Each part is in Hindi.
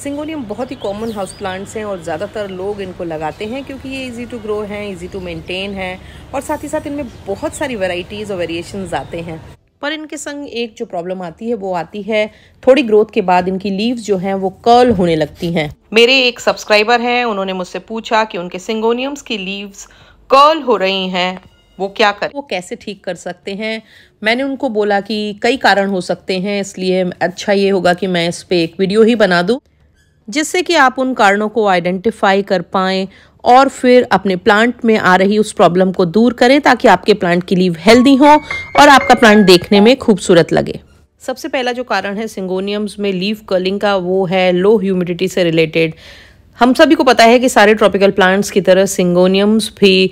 सिंगोनियम बहुत ही कॉमन हाउस प्लांट्स हैं और ज़्यादातर लोग इनको लगाते हैं क्योंकि ये इजी टू ग्रो हैं, इजी टू मेंटेन हैं और साथ ही साथ इनमें बहुत सारी वैरायटीज़ और वेरिएशंस आते हैं। पर इनके संग एक जो प्रॉब्लम आती है वो आती है थोड़ी ग्रोथ के बाद इनकी लीव्स जो हैं वो कर्ल होने लगती हैं। मेरे एक सब्सक्राइबर हैं, उन्होंने मुझसे पूछा कि उनके सिंगोनियम्स की लीव्स कर्ल हो रही हैं, वो क्या करें, वो कैसे ठीक कर सकते हैं। मैंने उनको बोला कि कई कारण हो सकते हैं, इसलिए अच्छा ये होगा कि मैं इस पर एक वीडियो ही बना दूँ जिससे कि आप उन कारणों को आइडेंटिफाई कर पाएँ और फिर अपने प्लांट में आ रही उस प्रॉब्लम को दूर करें ताकि आपके प्लांट की लीव हेल्दी हो और आपका प्लांट देखने में खूबसूरत लगे। सबसे पहला जो कारण है सिंगोनियम्स में लीव कर्लिंग का वो है लो ह्यूमिडिटी से रिलेटेड। हम सभी को पता है कि सारे ट्रॉपिकल प्लांट्स की तरह सिंगोनियम्स भी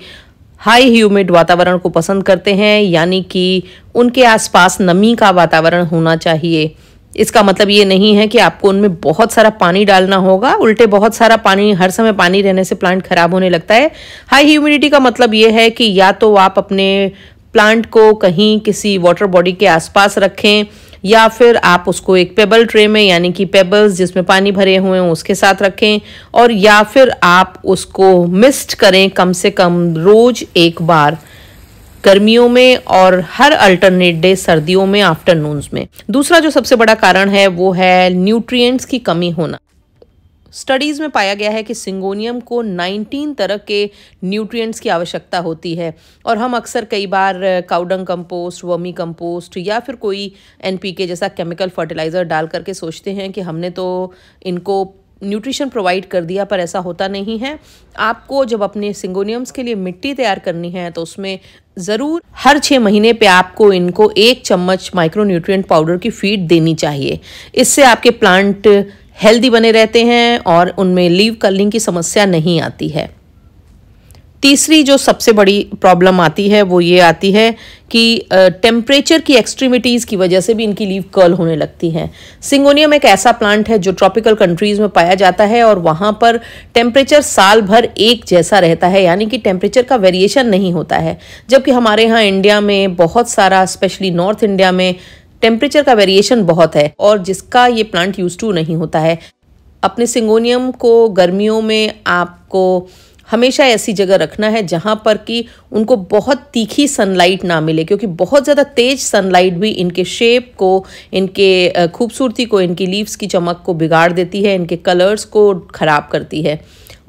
हाई ह्यूमिड वातावरण को पसंद करते हैं, यानी कि उनके आसपास नमी का वातावरण होना चाहिए। इसका मतलब ये नहीं है कि आपको उनमें बहुत सारा पानी डालना होगा, उल्टे बहुत सारा पानी, हर समय पानी रहने से प्लांट खराब होने लगता है। हाई ह्यूमिडिटी का मतलब ये है कि या तो आप अपने प्लांट को कहीं किसी वाटर बॉडी के आसपास रखें या फिर आप उसको एक पेबल ट्रे में, यानी कि पेबल्स जिसमें पानी भरे हुए हैं उसके साथ रखें, और या फिर आप उसको मिस्ट करें कम से कम रोज एक बार गर्मियों में और हर अल्टरनेट डे सर्दियों में आफ्टरनून्स में। दूसरा जो सबसे बड़ा कारण है वो है न्यूट्रिएंट्स की कमी होना। स्टडीज़ में पाया गया है कि सिंगोनियम को 19 तरह के न्यूट्रिएंट्स की आवश्यकता होती है और हम अक्सर कई बार काउडंग कंपोस्ट, वर्मी कंपोस्ट या फिर कोई एनपीके जैसा केमिकल फर्टिलाइज़र डाल करके सोचते हैं कि हमने तो इनको न्यूट्रिशन प्रोवाइड कर दिया, पर ऐसा होता नहीं है। आपको जब अपने सिंगोनियम्स के लिए मिट्टी तैयार करनी है तो उसमें ज़रूर हर 6 महीने पे आपको इनको 1 चम्मच माइक्रो न्यूट्रिएंट पाउडर की फीड देनी चाहिए। इससे आपके प्लांट हेल्दी बने रहते हैं और उनमें लीव कर्लिंग की समस्या नहीं आती है। तीसरी जो सबसे बड़ी प्रॉब्लम आती है वो ये आती है कि टेम्परेचर की एक्सट्रीमिटीज़ की वजह से भी इनकी लीव कर्ल होने लगती हैं। सिंगोनियम एक ऐसा प्लांट है जो ट्रॉपिकल कंट्रीज़ में पाया जाता है और वहाँ पर टेम्परेचर साल भर एक जैसा रहता है, यानी कि टेम्परेचर का वेरिएशन नहीं होता है। जबकि हमारे यहाँ इंडिया में बहुत सारा, स्पेशली नॉर्थ इंडिया में टेम्परेचर का वेरिएशन बहुत है और जिसका ये प्लांट यूज टू नहीं होता है। अपने सिंगोनियम को गर्मियों में आपको हमेशा ऐसी जगह रखना है जहाँ पर कि उनको बहुत तीखी सनलाइट ना मिले, क्योंकि बहुत ज़्यादा तेज सनलाइट भी इनके शेप को, इनके खूबसूरती को, इनकी लीव्स की चमक को बिगाड़ देती है, इनके कलर्स को ख़राब करती है।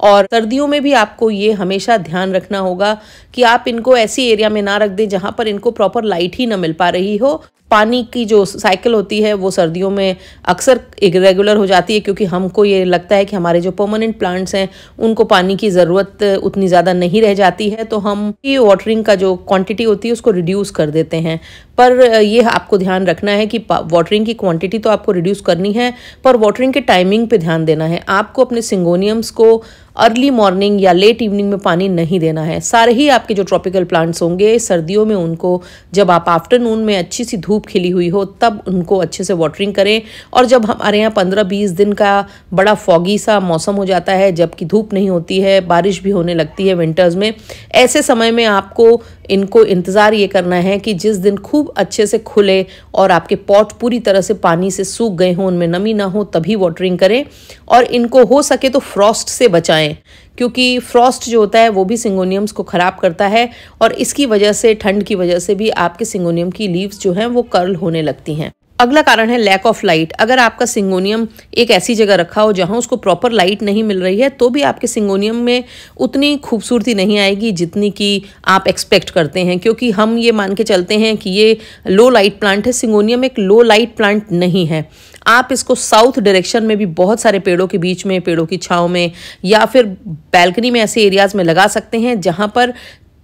और सर्दियों में भी आपको ये हमेशा ध्यान रखना होगा कि आप इनको ऐसी एरिया में ना रख दें जहाँ पर इनको प्रॉपर लाइट ही ना मिल पा रही हो। पानी की जो साइकिल होती है वो सर्दियों में अक्सर इरेगुलर हो जाती है, क्योंकि हमको ये लगता है कि हमारे जो परमानेंट प्लांट्स हैं उनको पानी की ज़रूरत उतनी ज़्यादा नहीं रह जाती है, तो हम ये वाटरिंग का जो क्वांटिटी होती है उसको रिड्यूस कर देते हैं। पर ये आपको ध्यान रखना है कि वाटरिंग की क्वांटिटी तो आपको रिड्यूस करनी है, पर वाटरिंग के टाइमिंग पे ध्यान देना है। आपको अपने सिंगोनियम्स को अर्ली मॉर्निंग या लेट इवनिंग में पानी नहीं देना है। सारे ही आपके जो ट्रॉपिकल प्लांट्स होंगे सर्दियों में उनको जब आप आफ्टरनून में अच्छी सी धूप खिली हुई हो तब उनको अच्छे से वाटरिंग करें। और जब हमारे यहाँ 15-20 दिन का बड़ा फॉगी सा मौसम हो जाता है, जबकि धूप नहीं होती है, बारिश भी होने लगती है विंटर्स में, ऐसे समय में आपको इनको इंतज़ार ये करना है कि जिस दिन खूब अच्छे से खुले और आपके पॉट पूरी तरह से पानी से सूख गए हों, उनमें नमी ना हो, तभी वाटरिंग करें। और इनको हो सके तो फ्रॉस्ट से बचाएं, क्योंकि फ्रॉस्ट जो होता है वो भी सिंगोनियम्स को ख़राब करता है और इसकी वजह से, ठंड की वजह से भी आपके सिंगोनियम की लीव्स जो हैं वो कर्ल होने लगती हैं। अगला कारण है लैक ऑफ लाइट। अगर आपका सिंगोनियम एक ऐसी जगह रखा हो जहां उसको प्रॉपर लाइट नहीं मिल रही है तो भी आपके सिंगोनियम में उतनी खूबसूरती नहीं आएगी जितनी कि आप एक्सपेक्ट करते हैं, क्योंकि हम ये मान के चलते हैं कि ये लो लाइट प्लांट है। सिंगोनियम एक लो लाइट प्लांट नहीं है। आप इसको साउथ डायरेक्शन में भी बहुत सारे पेड़ों के बीच में, पेड़ों की छांव में या फिर बैल्कनी में ऐसे एरियाज में लगा सकते हैं जहां पर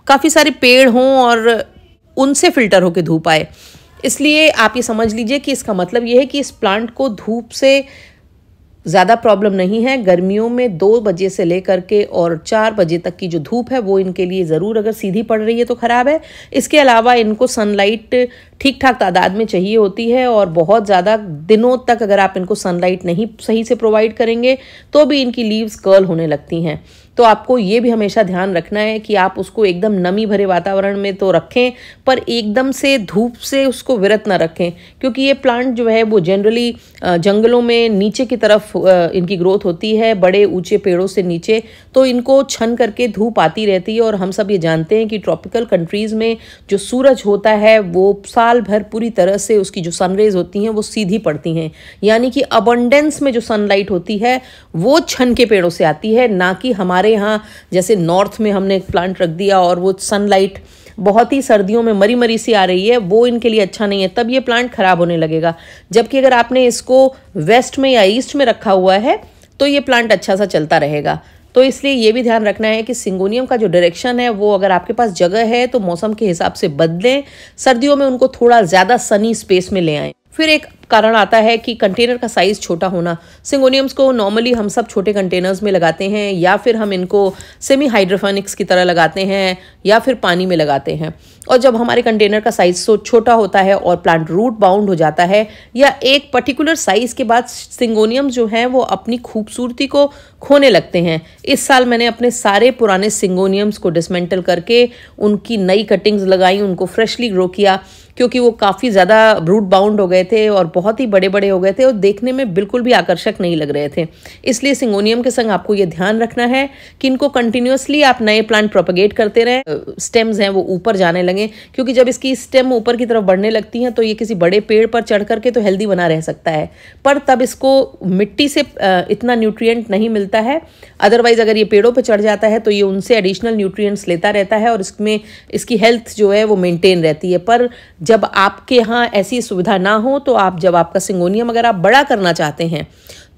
काफ़ी सारे पेड़ हों और उनसे फिल्टर होकर धूप आए। इसलिए आप ये समझ लीजिए कि इसका मतलब ये है कि इस प्लांट को धूप से ज़्यादा प्रॉब्लम नहीं है। गर्मियों में 2 बजे से लेकर के और 4 बजे तक की जो धूप है वो इनके लिए ज़रूर, अगर सीधी पड़ रही है तो ख़राब है। इसके अलावा इनको सनलाइट ठीक ठाक तादाद में चाहिए होती है और बहुत ज़्यादा दिनों तक अगर आप इनको सनलाइट नहीं सही से प्रोवाइड करेंगे तो भी इनकी लीव्स कर्ल होने लगती हैं। तो आपको ये भी हमेशा ध्यान रखना है कि आप उसको एकदम नमी भरे वातावरण में तो रखें, पर एकदम से धूप से उसको विरत ना रखें, क्योंकि ये प्लांट जो है वो जनरली जंगलों में नीचे की तरफ इनकी ग्रोथ होती है, बड़े ऊंचे पेड़ों से नीचे, तो इनको छन करके धूप आती रहती है। और हम सब ये जानते हैं कि ट्रॉपिकल कंट्रीज़ में जो सूरज होता है वो साल भर पूरी तरह से उसकी जो सनरेज होती हैं वो सीधी पड़ती हैं, यानी कि अबंडेंस में जो सनलाइट होती है वो छन के पेड़ों से आती है, ना कि हमारे यहाँ जैसे नॉर्थ में हमने एक प्लांट रख दिया और वो सनलाइट बहुत ही सर्दियों में मरी मरी सी आ रही है, वो इनके लिए अच्छा नहीं है, तब ये प्लांट खराब होने लगेगा। जबकि अगर आपने इसको वेस्ट में या ईस्ट में रखा हुआ है तो ये प्लांट अच्छा सा चलता रहेगा। तो इसलिए ये भी ध्यान रखना है कि सिंगोनियम का जो डायरेक्शन है वो अगर आपके पास जगह है तो मौसम के हिसाब से बदलें, सर्दियों में उनको थोड़ा ज़्यादा सनी स्पेस में ले आएं। फिर एक कारण आता है कि कंटेनर का साइज़ छोटा होना। सिंगोनियम्स को नॉर्मली हम सब छोटे कंटेनर्स में लगाते हैं, या फिर हम इनको सेमी हाइड्रोफोनिक्स की तरह लगाते हैं, या फिर पानी में लगाते हैं। और जब हमारे कंटेनर का साइज़ छोटा होता है और प्लांट रूट बाउंड हो जाता है, या एक पर्टिकुलर साइज़ के बाद सिंगोनियम्स जो हैं वो अपनी खूबसूरती को खोने लगते हैं। इस साल मैंने अपने सारे पुराने सिंगोनियम्स को डिसमेंटल करके उनकी नई कटिंग्स लगाई, उनको फ्रेशली ग्रो किया, क्योंकि वो काफ़ी ज़्यादा रूट बाउंड हो गए थे और बहुत ही बड़े बड़े हो गए थे और देखने में बिल्कुल भी आकर्षक नहीं लग रहे थे। इसलिए सिंगोनियम के संग आपको ये ध्यान रखना है कि इनको कंटिन्यूअसली आप नए प्लांट प्रोपगेट करते रहें, स्टेम्स हैं वो ऊपर जाने लगें, क्योंकि जब इसकी स्टेम ऊपर की तरफ बढ़ने लगती हैं तो ये किसी बड़े पेड़ पर चढ़ करके तो हेल्दी बना रह सकता है, पर तब इसको मिट्टी से इतना न्यूट्रिएंट नहीं मिलता है। अदरवाइज अगर ये पेड़ों पर चढ़ जाता है तो ये उनसे एडिशनल न्यूट्रिएंट्स लेता रहता है और इसमें इसकी हेल्थ जो है वो मेंटेन रहती है। पर जब आपके यहाँ ऐसी सुविधा ना हो तो जब आपका सिंगोनियम अगर आप बड़ा करना चाहते हैं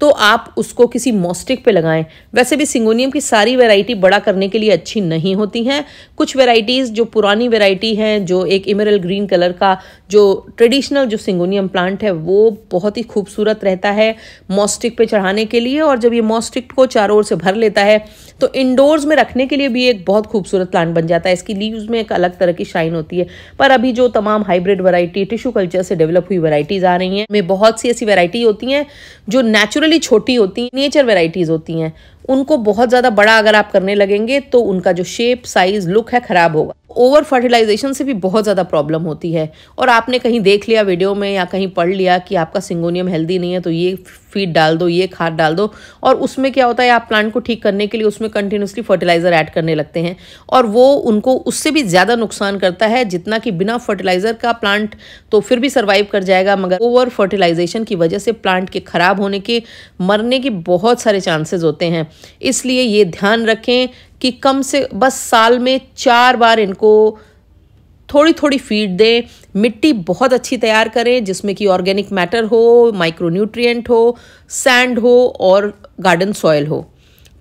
तो आप उसको किसी मॉस्टिक पे लगाएं। वैसे भी सिंगोनियम की सारी वैरायटी बड़ा करने के लिए अच्छी नहीं होती हैं। कुछ वैरायटीज़ जो पुरानी वैरायटी हैं, जो एक इमरल्ड ग्रीन कलर का जो ट्रेडिशनल जो सिंगोनियम प्लांट है वो बहुत ही खूबसूरत रहता है मॉस्टिक पे चढ़ाने के लिए, और जब ये मॉस्टिक को चारों ओर से भर लेता है तो इंडोर्स में रखने के लिए भी एक बहुत खूबसूरत प्लांट बन जाता है। इसकी लीव्स में एक अलग तरह की शाइन होती है। पर अभी जो तमाम हाइब्रिड वैरायटी टिश्यू कल्चर से डेवलप हुई वैरायटीज़ आ रही हैं, में बहुत सी ऐसी वैरायटी होती हैं जो नेचुरली छोटी होती हैं, नेचर वैरायटीज़ होती हैं। उनको बहुत ज़्यादा बड़ा अगर आप करने लगेंगे तो उनका जो शेप, साइज, लुक है खराब होगा। ओवर फर्टिलाइजेशन से भी बहुत ज़्यादा प्रॉब्लम होती है, और आपने कहीं देख लिया वीडियो में या कहीं पढ़ लिया कि आपका सिंगोनियम हेल्दी नहीं है तो ये फीड डाल दो, ये खाद डाल दो, और उसमें क्या होता है आप प्लांट को ठीक करने के लिए उसमें कंटिन्यूसली फर्टिलाइज़र ऐड करने लगते हैं, और वो उनको उससे भी ज़्यादा नुकसान करता है जितना कि बिना फर्टिलाइज़र का प्लांट तो फिर भी सर्वाइव कर जाएगा, मगर ओवर फर्टिलाइजेशन की वजह से प्लांट के ख़राब होने के, मरने के बहुत सारे चांसेस होते हैं। इसलिए ये ध्यान रखें कि कम से बस साल में 4 बार इनको थोड़ी थोड़ी फीड दें। मिट्टी बहुत अच्छी तैयार करें जिसमें कि ऑर्गेनिक मैटर हो, माइक्रोन्यूट्रिएंट हो, सैंड हो और गार्डन सॉयल हो।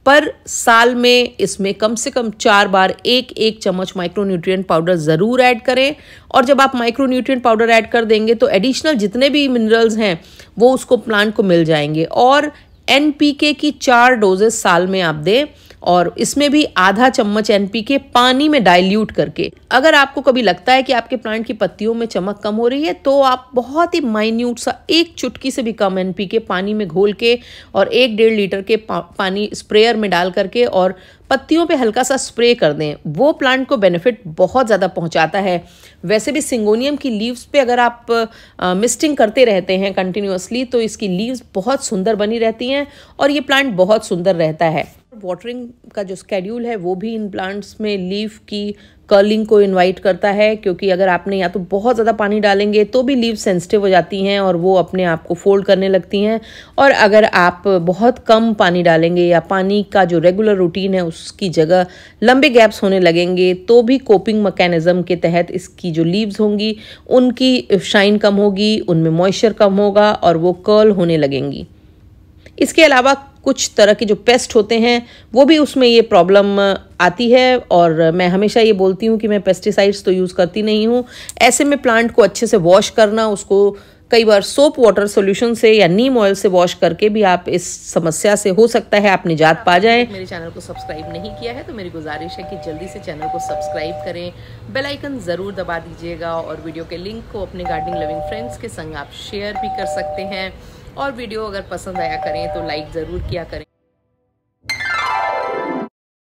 पर साल में इसमें कम से कम 4 बार 1-1 चम्मच माइक्रोन्यूट्रिएंट पाउडर ज़रूर ऐड करें। और जब आप माइक्रोन्यूट्रिएंट पाउडर ऐड कर देंगे तो एडिशनल जितने भी मिनरल्स हैं वो उसको प्लांट को मिल जाएंगे। और NPK की 4 डोजेस साल में आप दें, और इसमें भी आधा चम्मच NPK पानी में डाइल्यूट करके। अगर आपको कभी लगता है कि आपके प्लांट की पत्तियों में चमक कम हो रही है तो आप बहुत ही माइन्यूट सा 1 चुटकी से भी कम NPK पानी में घोल के और 1-1.5 लीटर के पानी स्प्रेयर में डाल करके और पत्तियों पे हल्का सा स्प्रे कर दें। वो प्लांट को बेनिफिट बहुत ज़्यादा पहुंचाता है। वैसे भी सिंगोनियम की लीव्स पे अगर आप मिस्टिंग करते रहते हैं कंटिन्यूअसली तो इसकी लीव्स बहुत सुंदर बनी रहती हैं और ये प्लांट बहुत सुंदर रहता है। वाटरिंग का जो स्केड्यूल है वो भी इन प्लांट्स में लीफ की कर्लिंग को इनवाइट करता है, क्योंकि अगर आपने या तो बहुत ज़्यादा पानी डालेंगे तो भी लीव सेंसिटिव हो जाती हैं और वो अपने आप को फोल्ड करने लगती हैं, और अगर आप बहुत कम पानी डालेंगे या पानी का जो रेगुलर रूटीन है उसकी जगह लंबे गैप्स होने लगेंगे तो भी कोपिंग मैकेनिज्म के तहत इसकी जो लीव्स होंगी उनकी शाइन कम होगी, उनमें मॉइस्चर कम होगा और वो कर्ल होने लगेंगी। इसके अलावा कुछ तरह के जो पेस्ट होते हैं वो भी उसमें ये प्रॉब्लम आती है, और मैं हमेशा ये बोलती हूँ कि मैं पेस्टिसाइड्स तो यूज़ करती नहीं हूँ। ऐसे में प्लांट को अच्छे से वॉश करना, उसको कई बार सोप वाटर सॉल्यूशन से या नीम ऑयल से वॉश करके भी आप इस समस्या से हो सकता है आप निजात पा जाएं। मेरे चैनल को सब्सक्राइब नहीं किया है तो मेरी गुजारिश है कि जल्दी से चैनल को सब्सक्राइब करें, बेल आइकन ज़रूर दबा दीजिएगा, और वीडियो के लिंक को अपने गार्डनिंग लविंग फ्रेंड्स के संग आप शेयर भी कर सकते हैं। और वीडियो अगर पसंद आया करें तो लाइक ज़रूर किया करें।